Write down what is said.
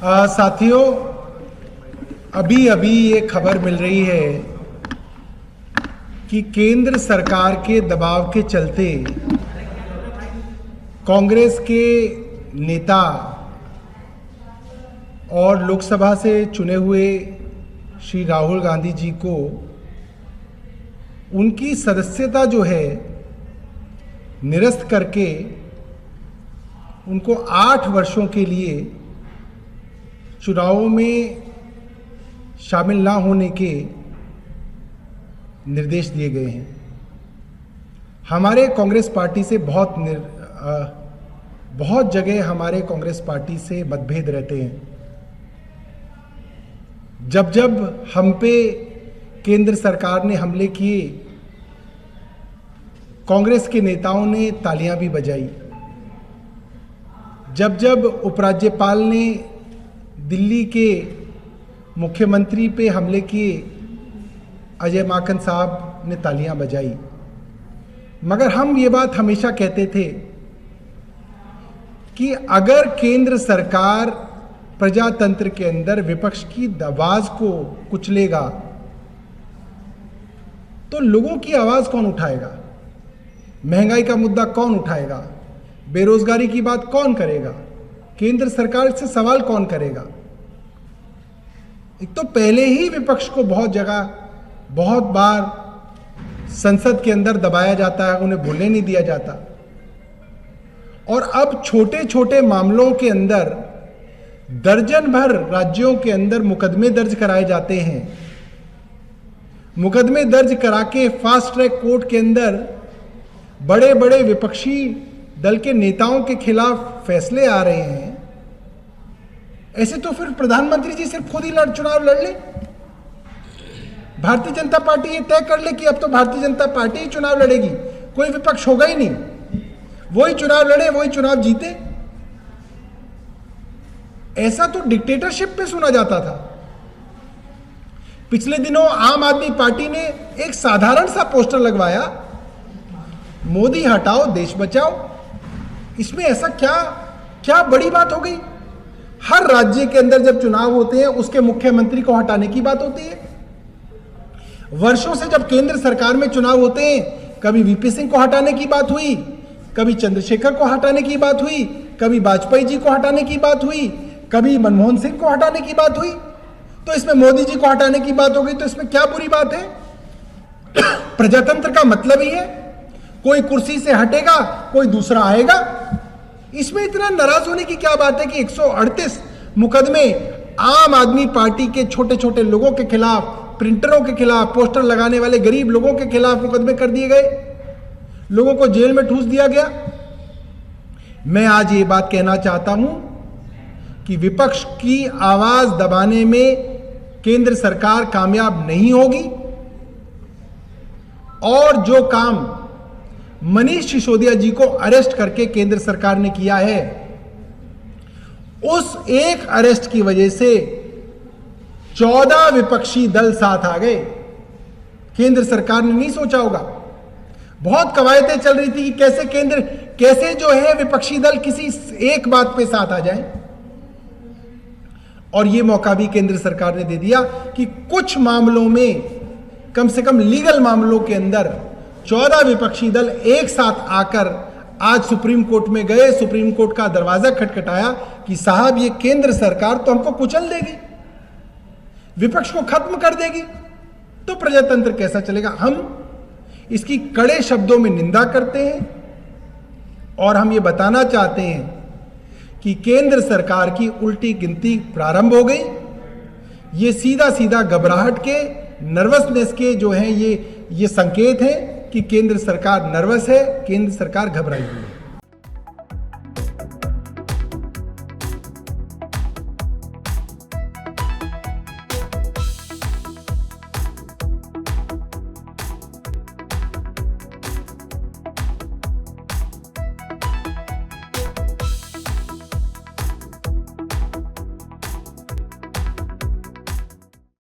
साथियों, अभी अभी ये खबर मिल रही है कि केंद्र सरकार के दबाव के चलते कांग्रेस के नेता और लोकसभा से चुने हुए श्री राहुल गांधी जी को उनकी सदस्यता जो है निरस्त करके उनको 8 वर्षों के लिए चुनावों में शामिल ना होने के निर्देश दिए गए हैं। हमारे कांग्रेस पार्टी से बहुत जगह हमारे कांग्रेस पार्टी से मतभेद रहते हैं। जब जब हम पे केंद्र सरकार ने हमले किए, कांग्रेस के नेताओं ने तालियां भी बजाई। जब जब उपराज्यपाल ने दिल्ली के मुख्यमंत्री पे हमले किए, अजय माकन साहब ने तालियां बजाई। मगर हम ये बात हमेशा कहते थे कि अगर केंद्र सरकार प्रजातंत्र के अंदर विपक्ष की आवाज को कुचलेगा तो लोगों की आवाज कौन उठाएगा? महंगाई का मुद्दा कौन उठाएगा? बेरोजगारी की बात कौन करेगा? केंद्र सरकार से सवाल कौन करेगा? एक तो पहले ही विपक्ष को बहुत बार संसद के अंदर दबाया जाता है, उन्हें बोलने नहीं दिया जाता। और अब छोटे छोटे मामलों के अंदर दर्जन भर राज्यों के अंदर मुकदमे दर्ज कराए जाते हैं। मुकदमे दर्ज करा के फास्ट ट्रैक कोर्ट के अंदर बड़े बड़े विपक्षी दल के नेताओं के खिलाफ फैसले आ रहे हैं। ऐसे तो फिर प्रधानमंत्री जी सिर्फ खुद ही चुनाव लड़ ले। भारतीय जनता पार्टी ये तय कर ले कि अब तो भारतीय जनता पार्टी ही चुनाव लड़ेगी, कोई विपक्ष होगा ही नहीं, वही चुनाव लड़े, वही चुनाव जीते। ऐसा तो डिक्टेटरशिप पे सुना जाता था। पिछले दिनों आम आदमी पार्टी ने एक साधारण सा पोस्टर लगवाया, मोदी हटाओ देश बचाओ। इसमें ऐसा क्या बड़ी बात हो गई? हर राज्य के अंदर जब चुनाव होते हैं उसके मुख्यमंत्री को हटाने की बात होती है। वर्षों से जब केंद्र सरकार में चुनाव होते हैं, कभी वीपी सिंह को हटाने की बात हुई, कभी चंद्रशेखर को हटाने की बात हुई, कभी वाजपेयी जी को हटाने की बात हुई, कभी मनमोहन सिंह को हटाने की बात हुई। तो इसमें मोदी जी को हटाने की बात हो गई, तो इसमें क्या बुरी बात है? प्रजातंत्र का मतलब ही है कोई कुर्सी से हटेगा, कोई दूसरा आएगा। इसमें इतना नाराज होने की क्या बात है कि 138 मुकदमे आम आदमी पार्टी के छोटे छोटे लोगों के खिलाफ, प्रिंटरों के खिलाफ, पोस्टर लगाने वाले गरीब लोगों के खिलाफ मुकदमे कर दिए गए, लोगों को जेल में ठूस दिया गया। मैं आज ये बात कहना चाहता हूं कि विपक्ष की आवाज दबाने में केंद्र सरकार कामयाब नहीं होगी। और जो काम मनीष सिसोदिया जी को अरेस्ट करके केंद्र सरकार ने किया है, उस एक अरेस्ट की वजह से 14 विपक्षी दल साथ आ गए। केंद्र सरकार ने नहीं सोचा होगा। बहुत कवायदें चल रही थी कि कैसे जो है विपक्षी दल किसी एक बात पे साथ आ जाए। और यह मौका भी केंद्र सरकार ने दे दिया कि कुछ मामलों में, कम से कम लीगल मामलों के अंदर 14 विपक्षी दल एक साथ आकर आज सुप्रीम कोर्ट में गए। सुप्रीम कोर्ट का दरवाजा खटखटाया कि साहब ये केंद्र सरकार तो हमको कुचल देगी, विपक्ष को खत्म कर देगी, तो प्रजातंत्र कैसा चलेगा? हम इसकी कड़े शब्दों में निंदा करते हैं और हम ये बताना चाहते हैं कि केंद्र सरकार की उल्टी गिनती प्रारंभ हो गई। ये सीधा घबराहट के, नर्वसनेस के जो है ये संकेत है कि केंद्र सरकार नर्वस है, केंद्र सरकार घबराई हुई है।